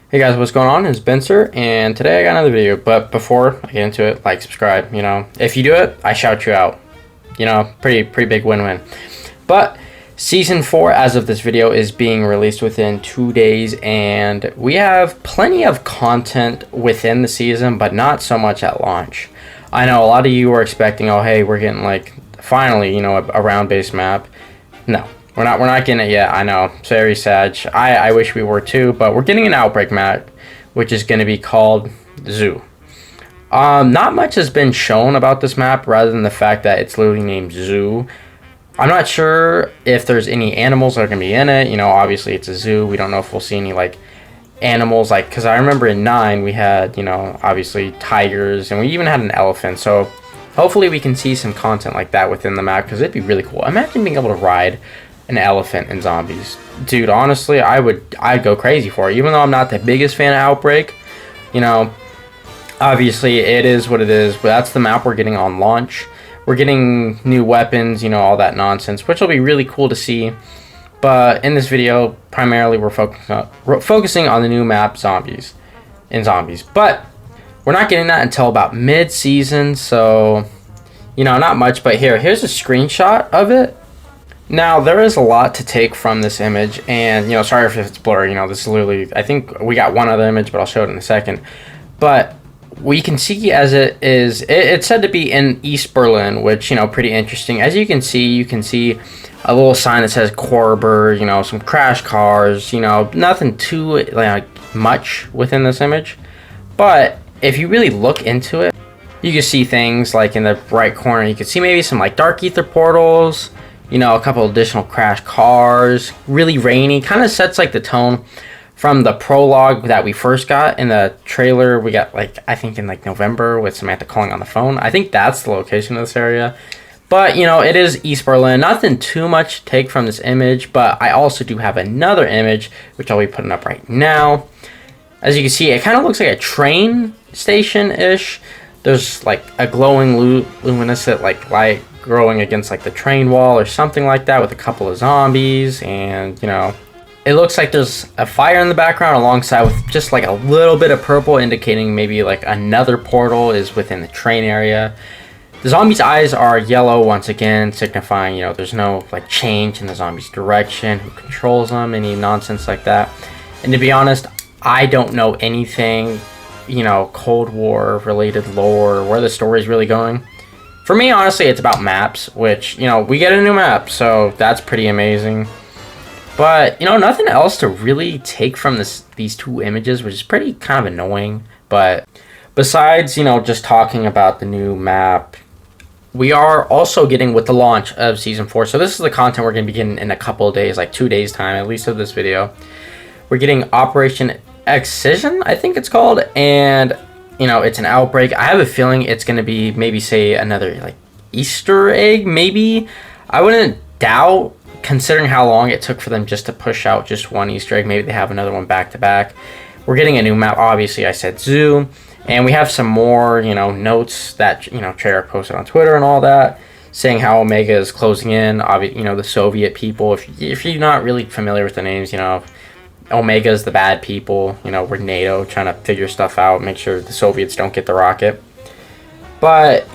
Hey guys, what's going on? It's Benser, and today I got another video. But before I get into it, like, subscribe. If you do it, I shout you out. Pretty big win-win. But season 4, as of this video, is being released within 2 days, and we have plenty of content within the season, but not so much at launch. I know a lot of you were expecting, oh hey, we're getting finally, a round-based map. No. We're not getting it yet. I know. It's very sad. I wish we were too, but we're getting an outbreak map, which is going to be called Zoo. Not much has been shown about this map, rather than the fact that it's literally named Zoo. I'm not sure if there's any animals that are going to be in it. Obviously it's a zoo. We don't know if we'll see any animals, because I remember in 9 we had, obviously tigers, and we even had an elephant. So hopefully we can see some content like that within the map, because it'd be really cool. Imagine being able to ride an elephant in zombies. Dude, honestly, I'd go crazy for it. Even though I'm not the biggest fan of Outbreak, obviously it is what it is, but that's the map we're getting on launch. We're getting new weapons, all that nonsense, which will be really cool to see. But in this video, primarily we're focusing on the new map, zombies. But we're not getting that until about mid-season, so not much. But here's a screenshot of it. Now, there is a lot to take from this image, and, sorry if it's blurry, this is literally, I think we got one other image, but I'll show it in a second. But we can see as it's said to be in East Berlin, which, pretty interesting. As you can see a little sign that says Korber, some crash cars, nothing too, much within this image. But if you really look into it, you can see things in the right corner. You can see maybe some, dark ether portals, a couple additional crash cars, really rainy. Kind of sets the tone from the prologue that we first got in the trailer. We got I think in November with Samantha calling on the phone. I think that's the location of this area. But it is East Berlin. Nothing too much to take from this image, but I also do have another image which I'll be putting up right now. As you can see, it kind of looks like a train station-ish. There's a glowing luminescent light growing against the train wall or something like that, with a couple of zombies, and it looks like there's a fire in the background alongside with just a little bit of purple, indicating maybe another portal is within the train area. The zombies' eyes are yellow once again, signifying there's no change in the zombies' direction, who controls them, any nonsense like that. And to be honest, I don't know anything Cold War related lore, where the story is really going. For me, honestly, it's about maps, which, we get a new map, so that's pretty amazing. But, nothing else to really take from these two images, which is pretty kind of annoying. But besides, just talking about the new map, we are also getting with the launch of Season 4. So this is the content we're going to be getting in a couple of days, 2 days time, at least of this video. We're getting Operation Excision, I think it's called, and it's an outbreak. I have a feeling it's going to be maybe, say, another Easter egg, maybe. I wouldn't doubt, considering how long it took for them just to push out just one Easter egg. Maybe they have another one back to back. We're getting a new map, obviously. I said Zoo, and we have some more notes that Treyarch posted on Twitter and all that, saying how Omega is closing in. Obviously, the Soviet people. If you're not really familiar with the names, Omega's the bad people. We're NATO, trying to figure stuff out, make sure the Soviets don't get the rocket. But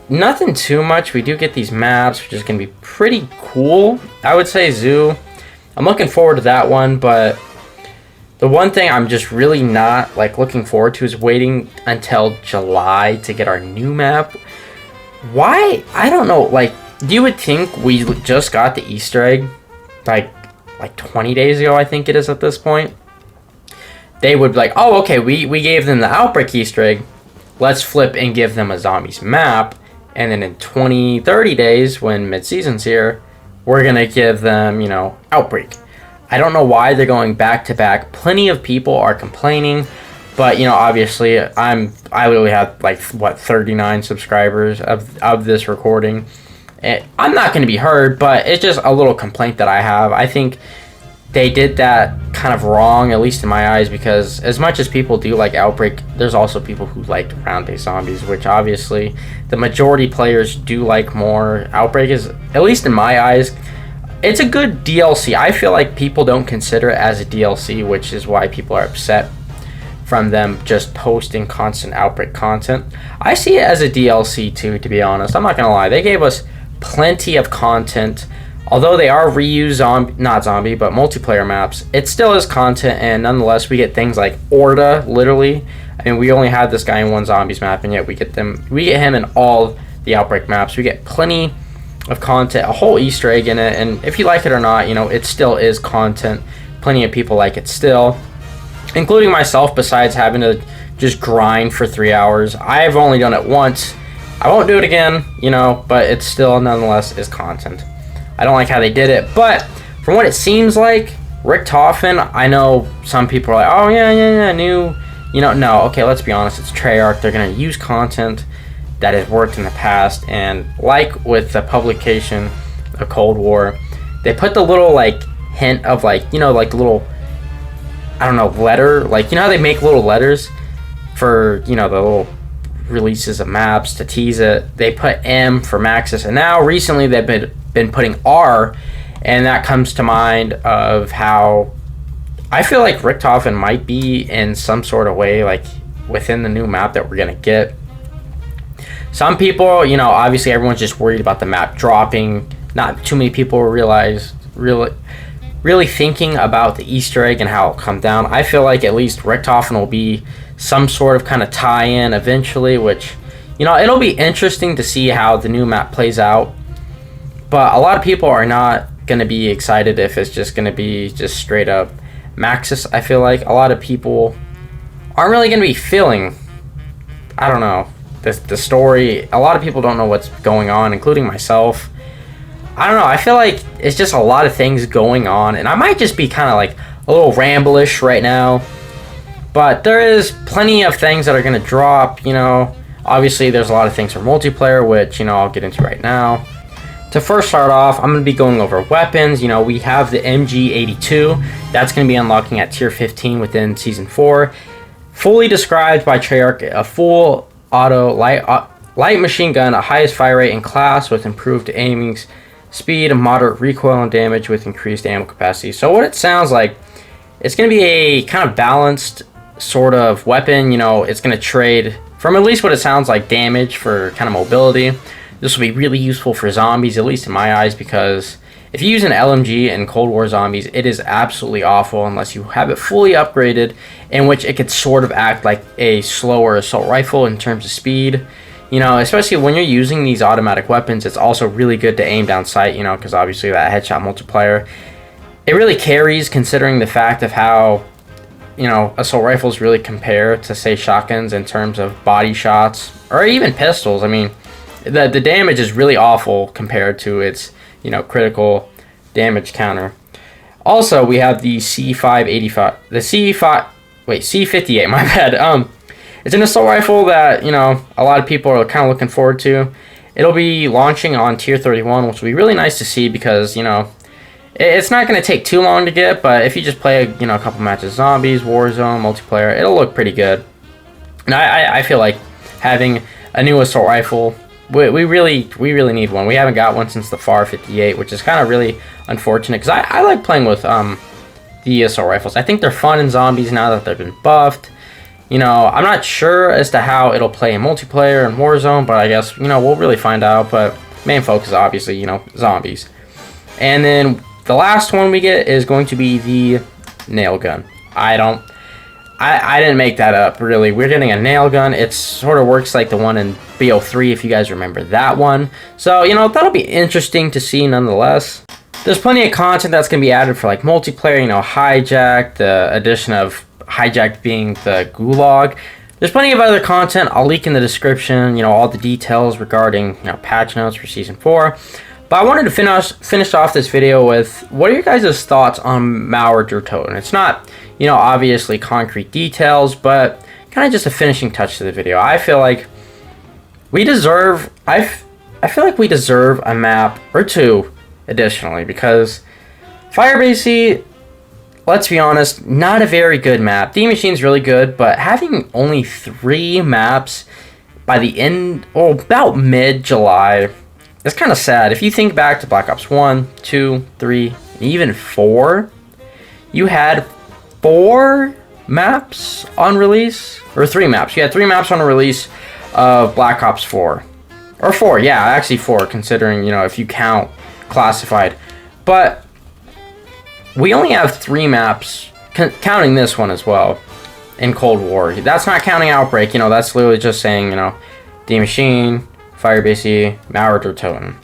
nothing too much. We do get these maps, which is going to be pretty cool. I would say Zoo. I'm looking forward to that one, but the one thing I'm just really not looking forward to is waiting until July to get our new map. Why? I don't know. You would think we just got the Easter egg like 20 days ago, I think it is at this point. They would be oh, okay, we gave them the Outbreak Easter egg. Let's flip and give them a zombies map. And then in 20-30 days, when mid-season's here, we're going to give them, Outbreak. I don't know why they're going back to back. Plenty of people are complaining. But, obviously, I literally have, 39 subscribers of this recording. I'm not going to be heard, but it's just a little complaint that I have. I think they did that kind of wrong, at least in my eyes, because as much as people do like Outbreak, there's also people who like round-based zombies, which obviously the majority players do like more. Outbreak is, at least in my eyes, it's a good DLC. I feel like people don't consider it as a DLC, which is why people are upset from them just posting constant Outbreak content. I see it as a DLC too, to be honest. I'm not gonna lie. They gave us plenty of content. Although they are reused not zombie, but multiplayer maps, it still is content, and nonetheless we get things like Orda, literally. I mean, we only had this guy in one zombies map, and yet we get him in all the Outbreak maps. We get plenty of content, a whole Easter egg in it, and if you like it or not, you know, it still is content. Plenty of people like it still, including myself, besides having to just grind for 3 hours. I've only done it once. I won't do it again, you know, but it still nonetheless is content. I don't like how they did it, but from what it seems like, Rick Toffen, I know some people are like, oh yeah, new, you know, no, okay, let's be honest, it's Treyarch. They're going to use content that has worked in the past, and like with the publication of Cold War, they put the little, like, hint of, like, you know, like the little, I don't know, letter, like, you know how they make little letters for, you know, the little releases of maps to tease it. They put M for Maxis, and now recently they've been putting R, and that comes to mind of how I feel like Rick Toffen might be in some sort of way, like, within the new map that we're gonna get. Some people, you know, obviously everyone's just worried about the map dropping. Not too many people really thinking about the Easter egg and how it'll come down. I feel like at least Rick Toffen will be some sort of kind of tie-in eventually, which, you know, it'll be interesting to see how the new map plays out. But a lot of people are not going to be excited if it's just going to be just straight up Maxis. I feel like a lot of people aren't really going to be feeling, I don't know, the story. A lot of people don't know what's going on, including myself. I don't know. I feel like it's just a lot of things going on, and I might just be kind of like a little ramblish right now. But there is plenty of things that are going to drop, you know. Obviously, there's a lot of things for multiplayer, which, you know, I'll get into right now. To first start off, I'm going to be going over weapons. You know, we have the MG82. That's going to be unlocking at tier 15 within Season 4. Fully described by Treyarch, a full auto light machine gun, a highest fire rate in class with improved aiming speed, moderate recoil and damage with increased ammo capacity. So what it sounds like, it's going to be a kind of balanced sort of weapon. You know, it's going to trade, from at least what it sounds like, damage for kind of mobility. This will be really useful for zombies, at least in my eyes, because if you use an LMG in Cold War zombies, it is absolutely awful unless you have it fully upgraded, in which it could sort of act like a slower assault rifle in terms of speed. You know, especially when you're using these automatic weapons, it's also really good to aim down sight, you know, because obviously that headshot multiplier, it really carries, considering the fact of how, you know, assault rifles really compare to, say, shotguns in terms of body shots, or even pistols. I mean, the damage is really awful compared to its, you know, critical damage counter. Also, we have the C585, the C58, my bad. It's an assault rifle that, you know, a lot of people are kind of looking forward to. It'll be launching on tier 31, which will be really nice to see because, you know, it's not going to take too long to get, but if you just play, you know, a couple matches zombies, Warzone, multiplayer, it'll look pretty good. And I feel like having a new assault rifle, we really need one. We haven't got one since the FAR 58, which is kind of really unfortunate because I like playing with the assault rifles. I think they're fun in zombies now that they've been buffed. You know, I'm not sure as to how it'll play in multiplayer and Warzone, but I guess, you know, we'll really find out. But main focus is obviously, you know, zombies. And then the last one we get is going to be the nail gun. I didn't make that up, really. We're getting a nail gun. It sort of works like the one in BO3, if you guys remember that one. So, you know, that'll be interesting to see nonetheless. There's plenty of content that's going to be added for, like, multiplayer, you know, Hijack, the addition of Hijack being the gulag. There's plenty of other content. I'll link in the description, you know, all the details regarding, you know, patch notes for Season 4. But I wanted to finish off this video with, what are your guys' thoughts on MAUER Der Toten? It's not, you know, obviously concrete details, but kind of just a finishing touch to the video. I feel like we deserve, I feel like we deserve a map or two additionally, because Firebase, let's be honest, not a very good map. The Machine's really good, but having only 3 maps by the end, or about mid-July, it's kind of sad. If you think back to Black Ops 1, 2, 3, and even 4, you had 4 maps on release, or 3 maps. Yeah, 3 maps on release of Black Ops 4. Or 4, yeah, actually 4, considering, you know, if you count classified. But we only have 3 maps, counting this one as well, in Cold War. That's not counting Outbreak, you know, that's literally just saying, you know, Die Maschine, Firebase E, MAUER der Toten.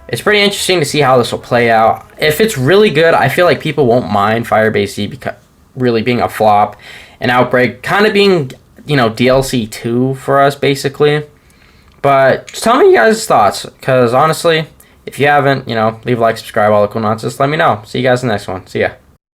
It's pretty interesting to see how this will play out. If it's really good, I feel like people won't mind Firebase E because really being a flop, and Outbreak kind of being, you know, DLC 2 for us, basically. But just tell me you guys' thoughts, because honestly, if you haven't, you know, leave a like, subscribe, all the cool nonsense, let me know. See you guys in the next one. See ya.